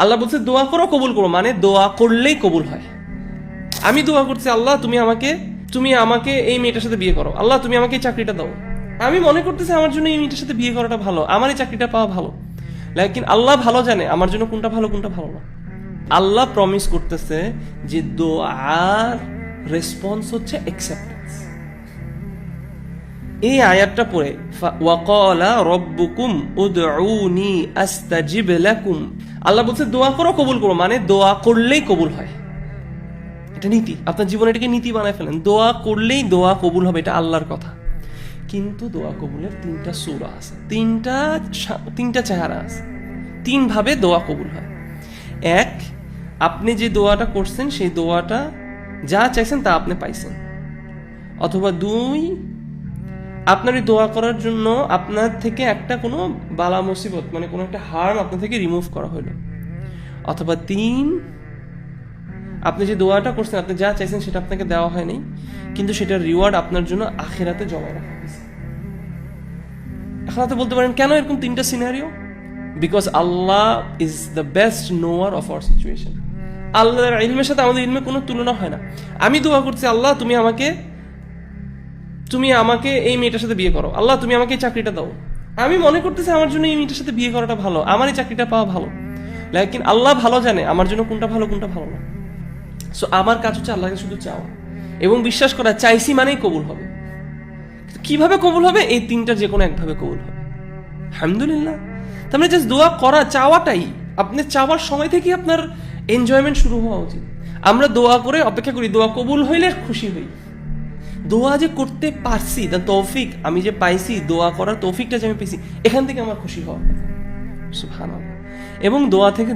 আল্লাহ বলছে দোয়া করো, কবুল করো, মানে দোয়া করলেই কবুল হয়। আমি দোয়া করছি, আল্লাহ তুমি আমাকে এই মেয়েটার সাথে বিয়ে করো, আল্লাহ তুমি আমাকে এই চাকরিটা দাও। আমি মনে করতেছি আমার জন্য এই মেয়েটার সাথে বিয়ে করাটা ভালো, আমার এই চাকরিটা পাওয়া ভালো, লেকিন আল্লাহ ভালো জানে আমার জন্য কোনটা ভালো কোনটা ভালো না। আল্লাহ প্রমিস করতেছে যে দোয়ার রেসপন্স হচ্ছে অ্যাকসেপ্টেন্স। এই আয়াতটা পড়ে ওয়াকালা রব্বুকুম উদউনি আস্তাজিব লাকুম, আল্লাহ বলছে দোয়া করো, কবুল করো, মানে দোয়া করলেই কবুল হয়। এটা নীতি, আপনার জীবনে এটাকে নীতি বানায় ফেলেন। দোয়া করলেই দোয়া কবুল হবে, এটা আল্লাহর কথা। কিন্তু দোয়া কবুলের তিনটা সূরা আছে, তিনটা চেহারা আছে, তিন ভাবে দোয়া কবুল হয়। এক, আপনি যে দোয়াটা করছেন সেই দোয়াটা যা চাইছেন তা আপনি পাইছেন। অথবা দুই, আপনার এই দোয়া করার জন্য আপনার থেকে একটা কোনো বালা মুসিবত, মানে কোনো একটা হার্ম আপনার থেকে রিমুভ করা হলো। অথবা তিন, আপনি যে দোয়াটা করছেন, আপনি যা চাইছেন সেটা আপনাকে দেওয়া হয়নি, কিন্তু সেটার রিওয়ার্ড আপনার জন্য আখিরাতে জমা রাখা হয়েছে। এখন আপনি বলতে পারেন কেন এরকম তিনটা scenario? Because Allah is the best knower of our situation. আল্লাহর ইলমের সাথে আমাদের ইলমের কোনো তুলনা হয় না। আমি দোয়া করছি, আল্লাহ তুমি আমাকে এই মেয়েটার সাথে বিয়ে করো, আল্লাহ তুমি আমাকে এই চাকরিটা দাও। আমি মনে করতেছি আমার জন্য এই মেয়েটার সাথে বিয়ে করাটা ভালো, আমার এই চাকরিটা পাওয়া ভালো, লেকিন আল্লাহ ভালো জানে আমার জন্য কোনটা ভালো কোনটা ভালো না। সো আমার কাজ হচ্ছে আল্লাহকে শুধু চাওয়া এবং বিশ্বাস করা, চাইছি মানেই কবুল হবে। কিভাবে কবুল হবে? এই তিনটার যে কোনো একভাবে কবুল হবে, আলহামদুলিল্লাহ। তার মানে জাস্ট দোয়া করা, চাওয়াটাই, আপনি চাওয়ার সময় থেকে আপনার এনজয়মেন্ট শুরু হওয়া উচিত। আমরা দোয়া করে অপেক্ষা করি, দোয়া কবুল হইলে খুশি হই। দোয়া যে করতে পারছি, দ্য তৌফিক আমি যে পাইছি, দোয়া করার তৌফিকটা যে আমি পেয়েছি, এখান থেকে আমার খুশি হওয়া, সুবহানাল্লাহ। এবং দোয়া থেকে